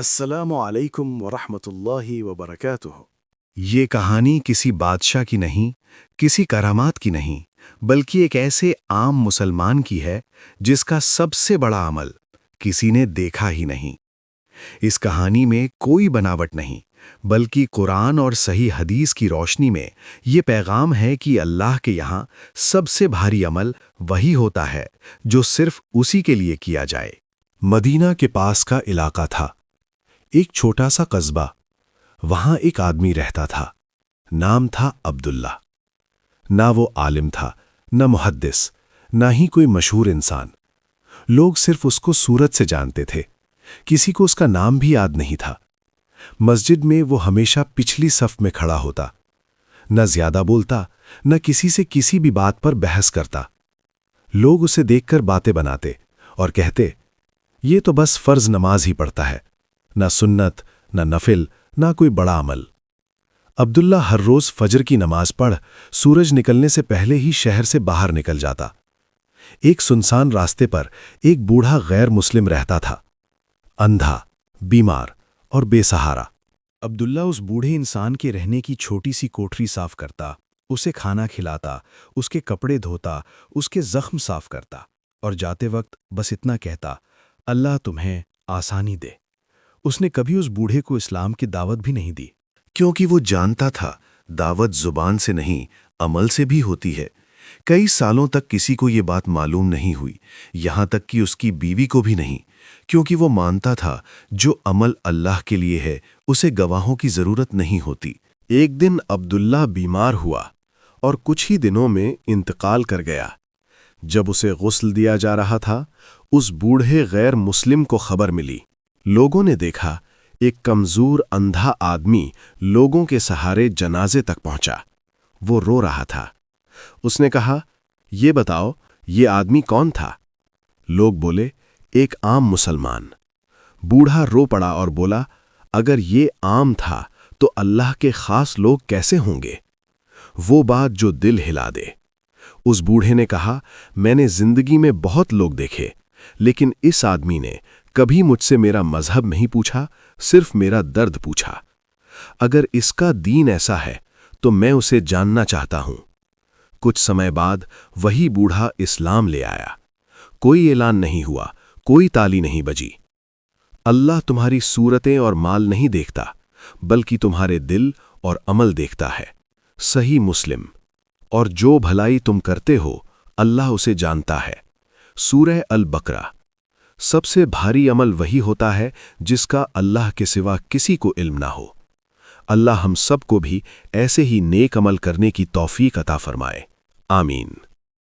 السلام علیکم ورحمۃ اللہ وبرکاتہ۔ یہ کہانی کسی بادشاہ کی نہیں، کسی کرامات کی نہیں، بلکہ ایک ایسے عام مسلمان کی ہے جس کا سب سے بڑا عمل کسی نے دیکھا ہی نہیں۔ اس کہانی میں کوئی بناوٹ نہیں، بلکہ قرآن اور صحیح حدیث کی روشنی میں یہ پیغام ہے کہ اللہ کے یہاں سب سے بھاری عمل وہی ہوتا ہے جو صرف اسی کے لیے کیا جائے۔ مدینہ کے پاس کا علاقہ تھا، ایک چھوٹا سا قصبہ۔ وہاں ایک آدمی رہتا تھا، نام تھا عبداللہ۔ نہ وہ عالم تھا، نہ محدث، نہ ہی کوئی مشہور انسان۔ لوگ صرف اس کو صورت سے جانتے تھے، کسی کو اس کا نام بھی یاد نہیں تھا۔ مسجد میں وہ ہمیشہ پچھلی صف میں کھڑا ہوتا، نہ زیادہ بولتا، نہ کسی سے کسی بھی بات پر بحث کرتا۔ لوگ اسے دیکھ کر باتیں بناتے اور کہتے، یہ تو بس فرض نماز ہی پڑھتا ہے، نہ سنت، نہ نفل، نہ کوئی بڑا عمل۔ عبداللہ ہر روز فجر کی نماز پڑھ سورج نکلنے سے پہلے ہی شہر سے باہر نکل جاتا۔ ایک سنسان راستے پر ایک بوڑھا غیر مسلم رہتا تھا، اندھا، بیمار اور بے سہارا۔ عبداللہ اس بوڑھے انسان کے رہنے کی چھوٹی سی کوٹری صاف کرتا، اسے کھانا کھلاتا، اس کے کپڑے دھوتا، اس کے زخم صاف کرتا، اور جاتے وقت بس اتنا کہتا، اللہ تمہیں آسانی دے۔ اس نے کبھی اس بوڑھے کو اسلام کی دعوت بھی نہیں دی، کیونکہ وہ جانتا تھا دعوت زبان سے نہیں، عمل سے بھی ہوتی ہے۔ کئی سالوں تک کسی کو یہ بات معلوم نہیں ہوئی، یہاں تک کہ اس کی بیوی کو بھی نہیں، کیونکہ وہ مانتا تھا جو عمل اللہ کے لیے ہے اسے گواہوں کی ضرورت نہیں ہوتی۔ ایک دن عبداللہ بیمار ہوا اور کچھ ہی دنوں میں انتقال کر گیا۔ جب اسے غسل دیا جا رہا تھا، اس بوڑھے غیر مسلم کو خبر ملی۔ لوگوں نے دیکھا ایک کمزور اندھا آدمی لوگوں کے سہارے جنازے تک پہنچا۔ وہ رو رہا تھا۔ اس نے کہا، یہ بتاؤ یہ آدمی کون تھا؟ لوگ بولے، ایک عام مسلمان۔ بوڑھا رو پڑا اور بولا، اگر یہ عام تھا تو اللہ کے خاص لوگ کیسے ہوں گے؟ وہ بات جو دل ہلا دے۔ اس بوڑھے نے کہا، میں نے زندگی میں بہت لوگ دیکھے، لیکن اس آدمی نے کبھی مجھ سے میرا مذہب نہیں پوچھا، صرف میرا درد پوچھا۔ اگر اس کا دین ایسا ہے تو میں اسے جاننا چاہتا ہوں۔ کچھ سمے بعد وہی بوڑھا اسلام لے آیا۔ کوئی اعلان نہیں ہوا، کوئی تالی نہیں بجی۔ اللہ تمہاری صورتیں اور مال نہیں دیکھتا، بلکہ تمہارے دل اور عمل دیکھتا ہے۔ صحیح مسلم۔ اور جو بھلائی تم کرتے ہو اللہ اسے جانتا ہے۔ سورہ البقرہ۔ سب سے بھاری عمل وہی ہوتا ہے جس کا اللہ کے سوا کسی کو علم نہ ہو۔ اللہ ہم سب کو بھی ایسے ہی نیک عمل کرنے کی توفیق عطا فرمائے۔ آمین۔